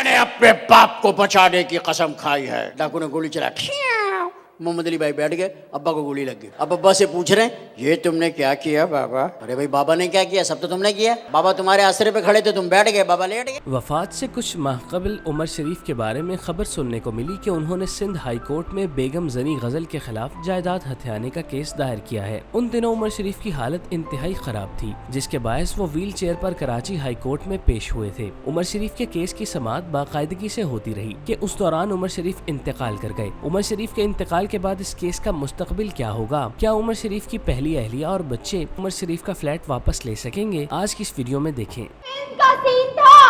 میں نے اپنے باپ کو بچانے کی قسم کھائی ہے. ڈاکو نے گولی چلا. محمد علی بھائی بیٹھ گئے, ابا کو گولی لگ گئی. اب ابا سے پوچھ رہے ہیں یہ تم نے کیا کیا بابا؟ ارے بھائی بابا نے کیا کیا, سب تو تم نے کیا. بابا تمہارے آسرے پہ کھڑے تھے, تم بیٹھ گئے, بابا لیٹ گئے. وفات سے کچھ ماہ قبل عمر شریف کے بارے میں خبر سننے کو ملی کہ انہوں نے سندھ ہائی کورٹ میں بیگم زنی غزل کے خلاف جائیداد ہتھیانے کا کیس دائر کیا ہے. ان دنوں عمر شریف کی حالت انتہائی خراب تھی, جس کے باعث وہ ویل چیئر پر کراچی ہائی کورٹ میں پیش ہوئے تھے. عمر شریف کے کیس کی سماعت باقاعدگی سے ہوتی رہی کہ اس دوران عمر شریف انتقال کر گئے. عمر شریف کے انتقال کے بعد اس کیس کا مستقبل کیا ہوگا؟ کیا عمر شریف کی پہلی اہلیہ اور بچے عمر شریف کا فلیٹ واپس لے سکیں گے؟ آج کی اس ویڈیو میں دیکھیں.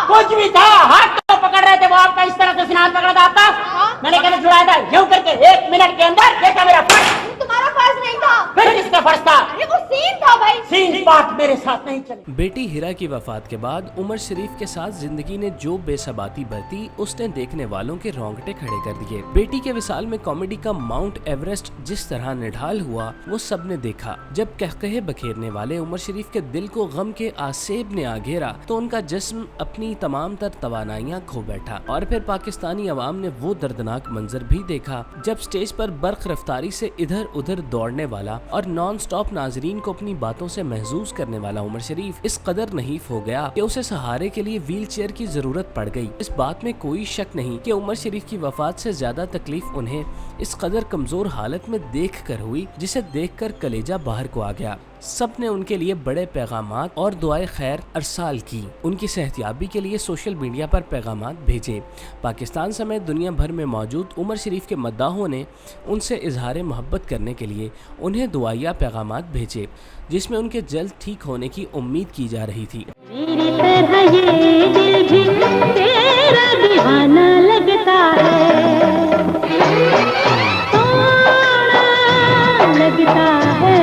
کچھ بھی تھا, ہاتھ تو پکڑ رہے تھے وہ آپ کا, اس طرح سے سینات پکڑا تھا آپ کا, میں نے کہنا چھڑایا تھا یوں کر کے 1 منٹ کے اندر. دیکھا میرا فرض, تمہارا فرض نہیں تھا, پھر کس کا فرض تھا؟ یہ وہ سین تھا بھائی. سین بات میرے ساتھ نہیں چلی. بیٹی ہیرا کی وفات کے بعد عمر شریف کے ساتھ زندگی نے جو بے ثباتی برتی, اس نے دیکھنے والوں کے رونگٹے کھڑے کر دیے. بیٹی کے وصال میں کامیڈی کا ماؤنٹ ایوریسٹ جس طرح نڈھال ہوا وہ سب نے دیکھا. جب قہقہے بکھیرنے والے عمر شریف کے دل کو غم کے آسیب نے آگھیرا تو ان کا جسم اپنی تمام تر توانائیاں کھو بیٹھا. اور پھر پاکستانی عوام نے وہ دردناک منظر بھی دیکھا جب سٹیج پر برق رفتاری سے ادھر ادھر دوڑنے والا اور نان سٹاپ ناظرین کو اپنی باتوں سے محظوظ کرنے والا عمر شریف اس قدر نحیف ہو گیا کہ اسے سہارے کے لیے ویل چیئر کی ضرورت پڑ گئی. اس بات میں کوئی شک نہیں کہ عمر شریف کی وفات سے زیادہ تکلیف انہیں اس قدر کمزور حالت میں دیکھ کر ہوئی جسے دیکھ کر کلیجہ باہر کو آ گیا. سب نے ان کے لیے بڑے پیغامات اور دعائیں خیر ارسال کی. ان کی صحتیابی کے لیے سوشل میڈیا پر پیغامات بھیجے. پاکستان سمیت دنیا بھر میں موجود عمر شریف کے مداحوں نے ان سے اظہار محبت کرنے کے لیے انہیں دعائیہ پیغامات بھیجے, جس میں ان کے جلد ٹھیک ہونے کی امید کی جا رہی تھی. میری طرح یہ دل بھی تیرا دیوانہ لگتا ہے, لگتا ہے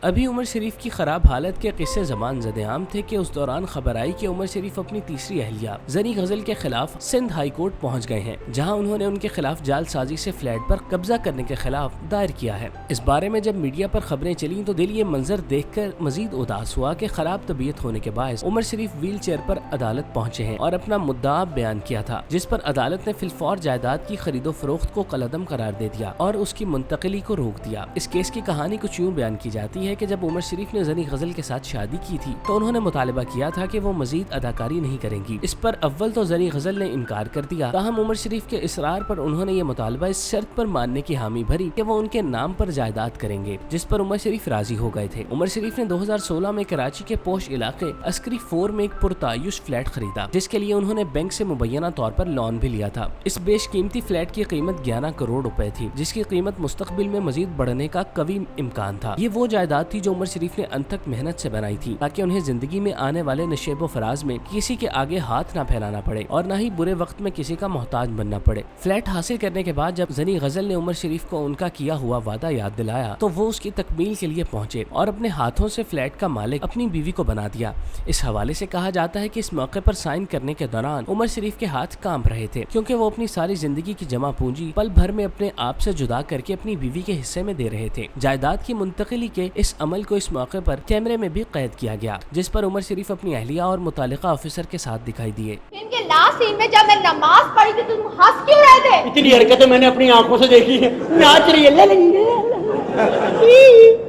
ابھی عمر شریف کی خراب حالت کے قصے زبان زد عام تھے کہ اس دوران خبر آئی کہ عمر شریف اپنی تیسری اہلیہ زنی غزل کے خلاف سندھ ہائی کورٹ پہنچ گئے ہیں, جہاں انہوں نے ان کے خلاف جعل سازی سے فلیٹ پر قبضہ کرنے کے خلاف دائر کیا ہے. اس بارے میں جب میڈیا پر خبریں چلیں تو دل یہ منظر دیکھ کر مزید اداس ہوا کہ خراب طبیعت ہونے کے باعث عمر شریف ویل چیئر پر عدالت پہنچے ہیں اور اپنا مدعا بیان کیا تھا, جس پر عدالت نے فی الفور جائیداد کی خرید و فروخت کو کالعدم قرار دے دیا اور اس کی منتقلی کو روک دیا. اس کیس کی کہانی کچھ یوں بیان کی جاتی ہے کہ جب عمر شریف نے زنی غزل کے ساتھ شادی کی تھی تو انہوں نے مطالبہ کیا تھا کہ وہ مزید اداکاری نہیں کریں گی. اس پر اول تو زنی غزل نے انکار کر دیا, تاہم عمر شریف کے اصرار پر انہوں نے یہ مطالبہ اس شرط پر ماننے کی حامی بھری کہ وہ ان کے نام پر جائیداد کریں گے, جس پر عمر شریف راضی ہو گئے تھے. عمر شریف نے 2016 میں کراچی کے پوش علاقے عسکری 4 میں ایک پرتعیش فلیٹ خریدا, جس کے لیے انہوں نے بینک سے مبینہ طور پر لون بھی لیا تھا. اس بیش قیمتی فلیٹ کی قیمت 11 کروڑ روپے تھی, جس کی قیمت مستقبل میں مزید بڑھنے کا قوی امکان تھا. یہ وہ جائیداد تھی جو عمر شریف نے انت تک محنت سے بنائی تھی تاکہ انہیں زندگی میں آنے والے نشیب و فراز میں کسی کے آگے ہاتھ نہ پھیلانا پڑے اور نہ ہی برے وقت میں کسی کا محتاج بننا پڑے. فلیٹ حاصل کرنے کے بعد جب زنی غزل نے عمر شریف کو ان کا کیا ہوا وعدہ یاد دلایا تو وہ اس کی تکمیل کے لیے پہنچے اور اپنے ہاتھوں سے فلیٹ کا مالک اپنی بیوی کو بنا دیا. اس حوالے سے کہا جاتا ہے کہ اس موقع پر سائن کرنے کے دوران عمر شریف کے ہاتھ کانپ رہے تھے, کیونکہ وہ اپنی ساری زندگی کی جمع پونجی پل بھر میں اپنے آپ سے جدا کر کے اپنی بیوی کے حصے میں دے رہے تھے. جائیداد کی منتقلی کے اس عمل کو اس موقع پر کیمرے میں بھی قید کیا گیا, جس پر عمر شریف اپنی اہلیہ اور متعلقہ آفیسر کے ساتھ دکھائی دیے. ان کے لاسٹ سین میں جب میں نماز پڑھی تھی تم ہنس کیوں رہے تھے؟ اتنی حرکتیں میں نے اپنی آنکھوں سے دیکھی ہے. ناچ رہی ہے,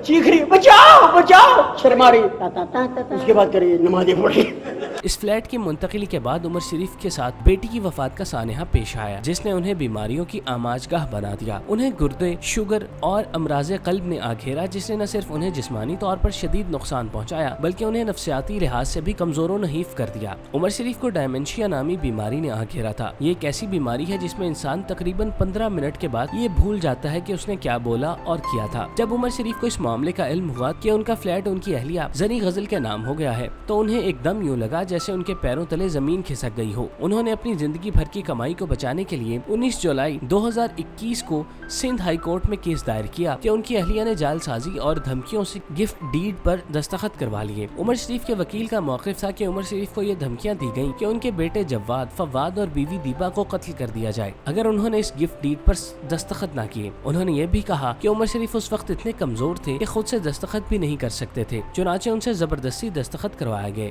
چیخ رہی ہے, بچاؤ بچاؤ, شرما رہی ہے, اس کے بعد کریے نمازیں پڑھی. اس فلیٹ کی منتقلی کے بعد عمر شریف کے ساتھ بیٹی کی وفات کا سانحہ پیش آیا, جس نے انہیں بیماریوں کی آماجگاہ بنا دیا. انہیں گردے, شوگر اور امراض قلب نے آگھیرا, جس نے نہ صرف انہیں جسمانی طور پر شدید نقصان پہنچایا بلکہ انہیں نفسیاتی لحاظ سے بھی کمزور و نحیف کر دیا. عمر شریف کو ڈائمنشیا نامی بیماری نے آگھیرا تھا. یہ ایک ایسی بیماری ہے جس میں انسان تقریباً 15 منٹ کے بعد یہ بھول جاتا ہے کہ اس نے کیا بولا اور کیا تھا. جب عمر شریف کو اس معاملے کا علم ہوا کہ ان کا فلیٹ ان کی اہلیہ زنی غزل کے نام ہو گیا ہے تو انہیں ایک دم یوں لگا جیسے ان کے پیروں تلے زمین کھسک گئی ہو. انہوں نے اپنی زندگی بھر کی کمائی کو بچانے کے لیے 19 جولائی 2021 کو سندھ ہائی کورٹ میں کیس دائر کیا کہ ان کی اہلیہ نے جعل سازی اور دھمکیوں سے گفٹ ڈیڈ پر دستخط کروا لیے. عمر شریف کے وکیل کا موقف تھا کہ عمر شریف کو یہ دھمکیاں دی گئیں کہ ان کے بیٹے جواد, فواد اور بیوی دیبا کو قتل کر دیا جائے اگر انہوں نے اس گفٹ ڈیڈ پر دستخط نہ کیے. انہوں نے یہ بھی کہا کہ عمر شریف اس وقت اتنے کمزور تھے کہ خود سے دستخط بھی نہیں کر سکتے تھے, چنانچہ ان سے زبردستی دستخط کروایا گئے,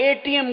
ATM